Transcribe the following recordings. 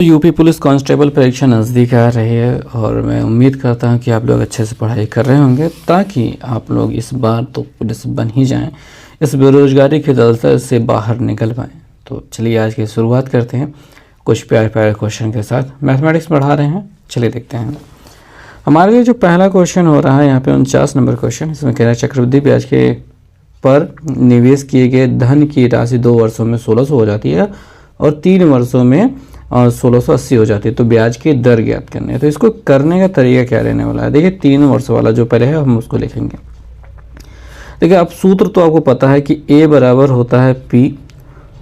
UP police constable परीक्षा नज़दीक आ रही है और मैं उम्मीद करता हूं कि आप लोग अच्छे से पढ़ाई कर रहे होंगे ताकि आप लोग इस बार तो पुलिस बन ही जाएं, इस बेरोजगारी के दलदल से बाहर निकल पाएं। तो चलिए आज की शुरुआत करते हैं कुछ प्यारे प्यारे क्वेश्चन के साथ। मैथमेटिक्स पढ़ा रहे हैं, चलिए देखते हैं। हमारे लिए जो पहला क्वेश्चन हो रहा है यहाँ पे 49 नंबर क्वेश्चन, इसमें कह रहा है चक्रवृद्धि ब्याज के पर निवेश किए गए धन की राशि 2 वर्षों में 1600 हो जाती है और 3 वर्षों में 1680 हो जाती है, तो ब्याज की दर ज्ञात करनी है। तो इसको करने का तरीका क्या रहने वाला है, देखिए 3 वर्ष वाला जो पहले है हम उसको लिखेंगे। देखिए अब सूत्र तो आपको पता है कि a बराबर होता है p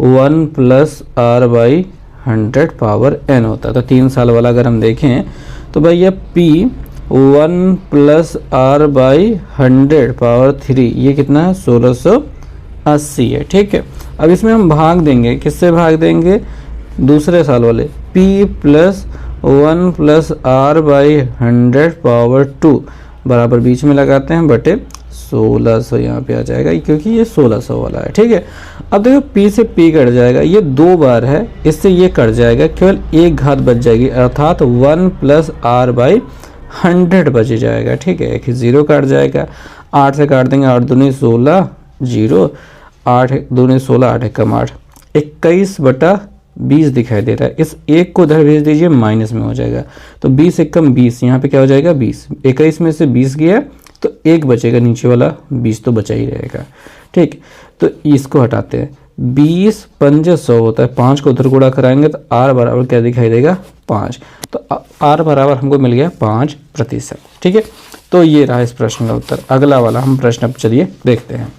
1 plus r by 100 power n होता है। तो 3 साल वाला अगर हम देखें तो भाई ये p 1 plus r by 100 power 3 ये कितना है 1680 है। ठीक है, अब इसमें हम भाग देंगे, किससे भाग देंगे, दूसरे साल वाले p plus 1 plus r by 100 power 2 बराबर बीच में लगाते हैं बटे 1600 यहाँ पे आ जाएगा क्योंकि ये 1600 वाला है। ठीक है, अब देखो p से p कट जाएगा, ये 2 बार है, इससे ये कट जाएगा, केवल एक घात बच जाएगी अर्थात 1 प्लस r बाई 100 बच जाएगा। ठीक है, एक 0 काट जाएगा, 8 से काट देंगे, 8 दूनी 16 0, 8 दूनी 16, 8 कम 8, 21 बटा 20 दिखाई दे रहा है। इस एक को उधर भेज दीजिए, माइनस में हो जाएगा, तो 20 एक कम 20, यहाँ पे क्या हो जाएगा 20, 21 में से 20 गया तो 1 बचेगा, नीचे वाला 20 तो बचा ही रहेगा। ठीक, तो इसको हटाते हैं, 20 पंजे 100 होता है, 5 को उधर गुणा कराएंगे तो r बराबर क्या दिखाई देगा 5, तो r बराबर हमको मिल गया 5%। ठीक है, तो ये रहा इस प्रश्न का उत्तर। अगला वाला हम प्रश्न अब चलिए देखते हैं।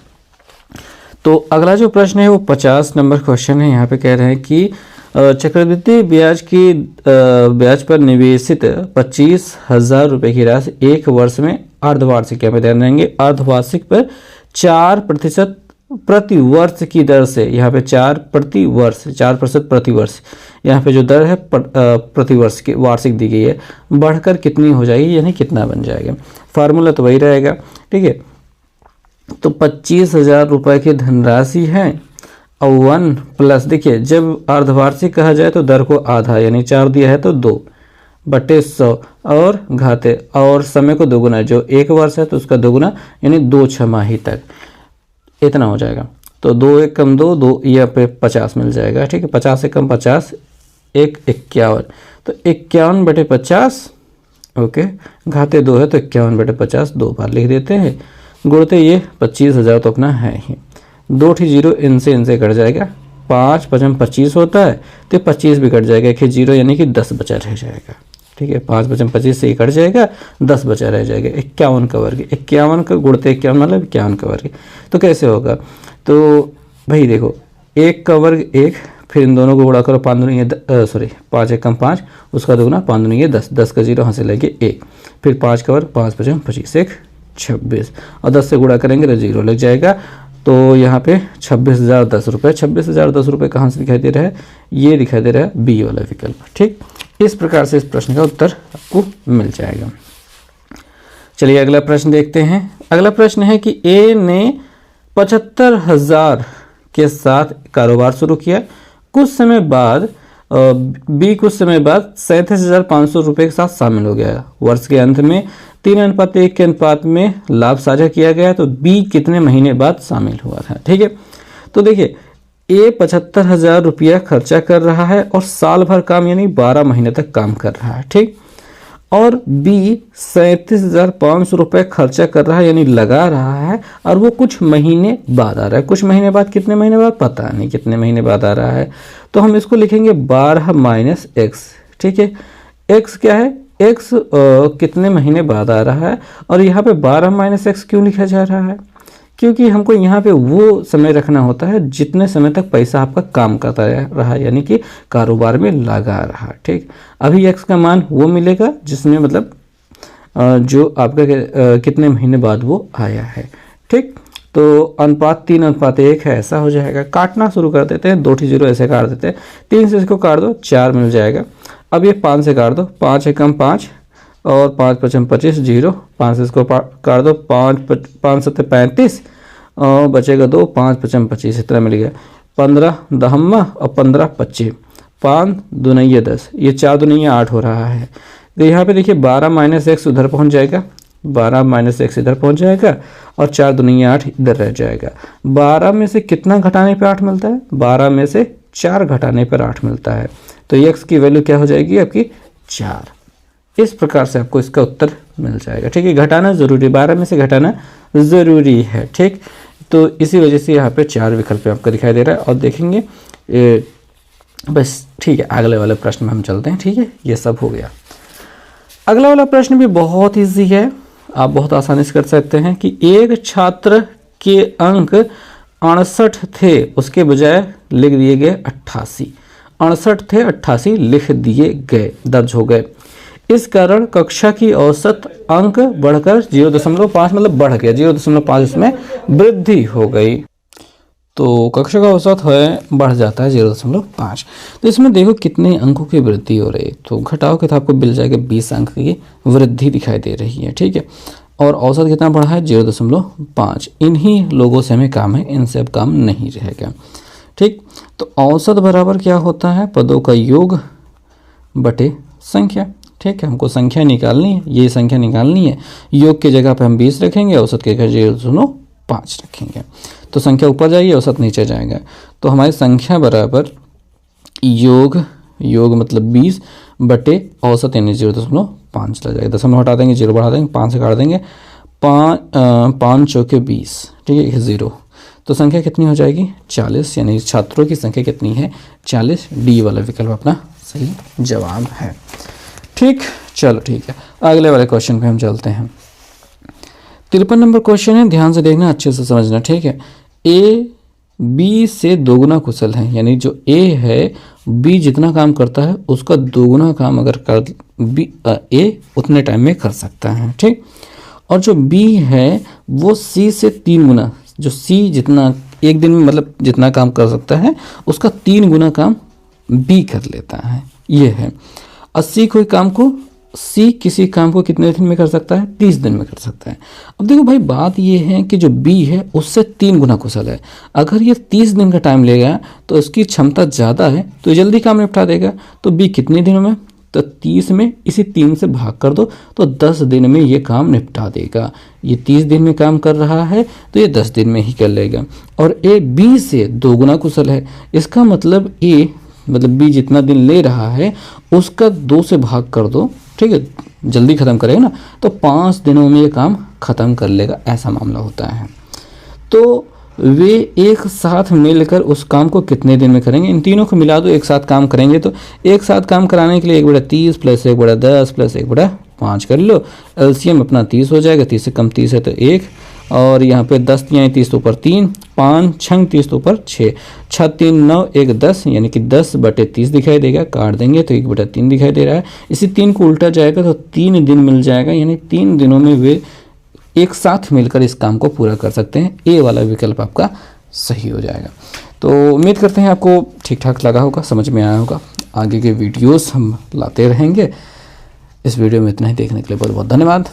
तो अगला जो प्रश्न है वो 50 नंबर क्वेश्चन है। यहाँ पे कह रहे हैं कि चक्रवृद्धि ब्याज पर निवेशित 25,000 रुपये की राशि 1 वर्ष में अर्धवार्षिक में ध्यान देंगे, अर्धवार्षिक पर 4% प्रति वर्ष की दर से, यहाँ पे 4% प्रति वर्ष, यहाँ पे जो दर है प्रति वर्ष की वार्षिक दी गई है, बढ़कर कितनी हो जाएगी, यानी कितना बन जाएगा। फार्मूला तो वही रहेगा। ठीक है, तो 25,000 रुपये की धनराशि है और 1 प्लस, देखिए जब अर्धवार्षिक कहा जाए तो दर को आधा यानी 4 दिया है तो 2 बटे 100 और घाते और समय को दोगुना, जो 1 वर्ष है तो उसका दोगुना यानी 2 छमाही तक इतना हो जाएगा। तो 2 एक कम 2 2 यहाँ पे 50 मिल जाएगा। ठीक है, 50 से कम 50 1 51, तो 51 बटे 50, ओके, घाते 2 है तो 51 बटे 50 2 बार लिख देते हैं, गुणते ये 25,000 तो अपना है ही, 2 0 इनसे कट जाएगा, 5 5 25 होता है तो 25 भी कट जाएगा, एक 0 यानी कि 10 बचा रह जाएगा। ठीक है, 5 5 25 से ही कट जाएगा, 10 बचा रह जाएगा, 51 का वर्ग, 51 का गुणते 51 मतलब 51 का वर्ग। तो कैसे होगा, तो भाई देखो 1 का वर्ग 1, फिर इन दोनों को गुणा करो, 5 1 कम 5 उसका दोगुना, 5 2 10, 10 का 0 यहाँ से लेंगे 1, फिर 5 का वर्ग 5 5 25 1 26 और 10 से गुणा करेंगे तो 0 लग जाएगा। तो यहाँ पे 26,010 रुपये, 26,010 रुपये कहाँ से दिखाई दे रहा है, ये दिखाई दे रहा है बी वाला विकल्प। ठीक, इस प्रकार से इस प्रश्न का उत्तर आपको मिल जाएगा। चलिए अगला प्रश्न देखते हैं। अगला प्रश्न है कि ए ने 75,000 के साथ कारोबार शुरू किया, कुछ समय बाद बी कुछ समय बाद 37,500 रुपये के साथ शामिल हो गया। वर्ष के अंत में 3:1 के अनुपात में लाभ साझा किया गया, तो बी कितने महीने बाद शामिल हुआ था। ठीक है, तो देखिए ए 75,000 रुपया खर्चा कर रहा है और साल भर काम यानी 12 महीने तक काम कर रहा है। ठीक, और बी 37,500 रुपये खर्चा कर रहा है यानी लगा रहा है, और वो कुछ महीने बाद आ रहा है। कुछ महीने बाद, कितने महीने बाद पता नहीं कितने महीने बाद आ रहा है, तो हम इसको लिखेंगे 12 माइनस एक्स। ठीक है, एक्स क्या है, एक्स कितने महीने बाद आ रहा है, और यहाँ पे 12 माइनस एक्स क्यों लिखा जा रहा है, क्योंकि हमको यहाँ पे वो समय रखना होता है जितने समय तक पैसा आपका काम करता रहा, यानी कि कारोबार में लगा रहा। ठीक, अभी एक्स का मान वो मिलेगा जिसमें मतलब जो आपका कितने महीने बाद वो आया है। ठीक, तो अनुपात 3:1 है, ऐसा हो जाएगा। काटना शुरू कर देते हैं, 2 0 ऐसे काट देते हैं, 3 से इसको काट दो 4 मिल जाएगा। अब ये 5 से काट दो, 5 एक कम 5 और 5 5 25 0, 5 से इसको काट दो, 5 7 35 और बचेगा 2, 5 5 25 इतना मिल गया। 15 दहम्मा और 15 25, 5 दूनी 10, ये 4 दूनी 8 हो रहा है। तो यहाँ पे देखिए 12 माइनस एक्स उधर पहुँच जाएगा, 12 माइनस एक्स इधर पहुँच जाएगा और 4 दूनी 8 इधर रह जाएगा। 12 में से कितना घटाने पे 8 मिलता है? 12 में से 4 घटाने पर 8 मिलता है। तो एक्स की वैल्यू क्या हो जाएगी आपकी? 4। इस प्रकार से आपको इसका उत्तर मिल जाएगा। ठीक है, घटाना ज़रूरी, 12 में से घटाना ज़रूरी है। ठीक, तो इसी वजह से यहाँ पे 4 विकल्प आपको दिखाई दे रहा है। और देखेंगे बस ठीक है, अगले वाले प्रश्न में हम चलते हैं। ठीक है, ये सब हो गया। अगला वाला प्रश्न भी बहुत ईजी है, आप बहुत आसानी से कर सकते हैं कि एक छात्र के अंक 68 थे, उसके बजाय लिख दिए गए 88। 68 थे, 88 लिख दिए गए, दर्ज हो गए। इस कारण कक्षा की औसत अंक बढ़कर 0.5 मतलब बढ़ गया, 0.5 इसमें वृद्धि हो गई। तो कक्षा का औसत है बढ़ जाता है 0.5। तो इसमें देखो कितने अंकों की वृद्धि हो रही है। तो घटाओगे तो आपको मिल जाएगा 20 अंक की वृद्धि दिखाई दे रही है। ठीक है, और औसत कितना बढ़ा है? 0.5। इन्हीं लोगों से हमें काम है, इनसे अब काम नहीं रहेगा। ठीक, तो औसत बराबर क्या होता है? पदों का योग बटे संख्या। ठीक है, हमको संख्या निकालनी है, ये संख्या निकालनी है। योग की जगह पे हम 20 रखेंगे, औसत की जगह 0.5 रखेंगे। तो संख्या ऊपर जाएगी, औसत नीचे जाएगा। तो हमारी संख्या बराबर योग मतलब 20 बटे औसत यानी 0.5 चला जाएगा। दशमलव हटा देंगे, 0 बढ़ा देंगे, 5 से काट देंगे, 5 चौके 20। ठीक है, 0। तो संख्या कितनी हो जाएगी? 40, यानी छात्रों की संख्या कितनी है? 40। डी वाला विकल्प अपना सही जवाब है। ठीक, चलो ठीक है, अगले वाले क्वेश्चन पे हम चलते हैं। 53 नंबर क्वेश्चन है, ध्यान से देखना, अच्छे से समझना। ठीक है, ए बी से दोगुना कुशल है, यानी जो ए है बी जितना काम करता है उसका दोगुना काम अगर कर ए उतने टाइम में कर सकता है। ठीक, और जो बी है वो सी से 3 गुना, जो सी जितना एक दिन में मतलब जितना काम कर सकता है उसका 3 गुना काम बी कर लेता है, ये है। और सी किसी काम को कितने दिन में कर सकता है? 30 दिन में कर सकता है। अब देखो भाई, बात ये है कि जो बी है उससे 3 गुना कुशल है। अगर ये 30 दिन का टाइम लेगा तो इसकी क्षमता ज़्यादा है, तो जल्दी काम निपटा देगा। तो बी कितने दिनों में? तो 30 में इसी 3 से भाग कर दो तो 10 दिन में ये काम निपटा देगा। ये 30 दिन में काम कर रहा है तो ये 10 दिन में ही कर लेगा। और ए बी से 2 गुना कुशल है, इसका मतलब बी जितना दिन ले रहा है उसका 2 से भाग कर दो। ठीक है, जल्दी ख़त्म करेगा ना, तो 5 दिनों में ये काम ख़त्म कर लेगा, ऐसा मामला होता है। तो वे एक साथ मिलकर उस काम को कितने दिन में करेंगे? इन तीनों को मिला दो, एक साथ काम करेंगे। तो एक साथ काम कराने के लिए 1/30 प्लस 1/10 प्लस 1/5 कर लो। एलसीएम अपना 30 हो जाएगा, 30 से कम 30 है तो 1, और यहाँ पे 10 तियाँ 30 तो ऊपर 3, 5 छंग 30 तो ऊपर 6, 6 3 9 1 10, यानी कि 10 बटे 30 दिखाई देगा। काट देंगे तो 1/3 दिखाई दे रहा है। इसी 3 को उल्टा जाएगा तो 3 दिन मिल जाएगा, यानी 3 दिनों में वे एक साथ मिलकर इस काम को पूरा कर सकते हैं। ए वाला विकल्प आपका सही हो जाएगा। तो उम्मीद करते हैं आपको ठीक ठाक लगा होगा, समझ में आया होगा। आगे के वीडियोस हम लाते रहेंगे। इस वीडियो में इतना ही, देखने के लिए बहुत बहुत धन्यवाद।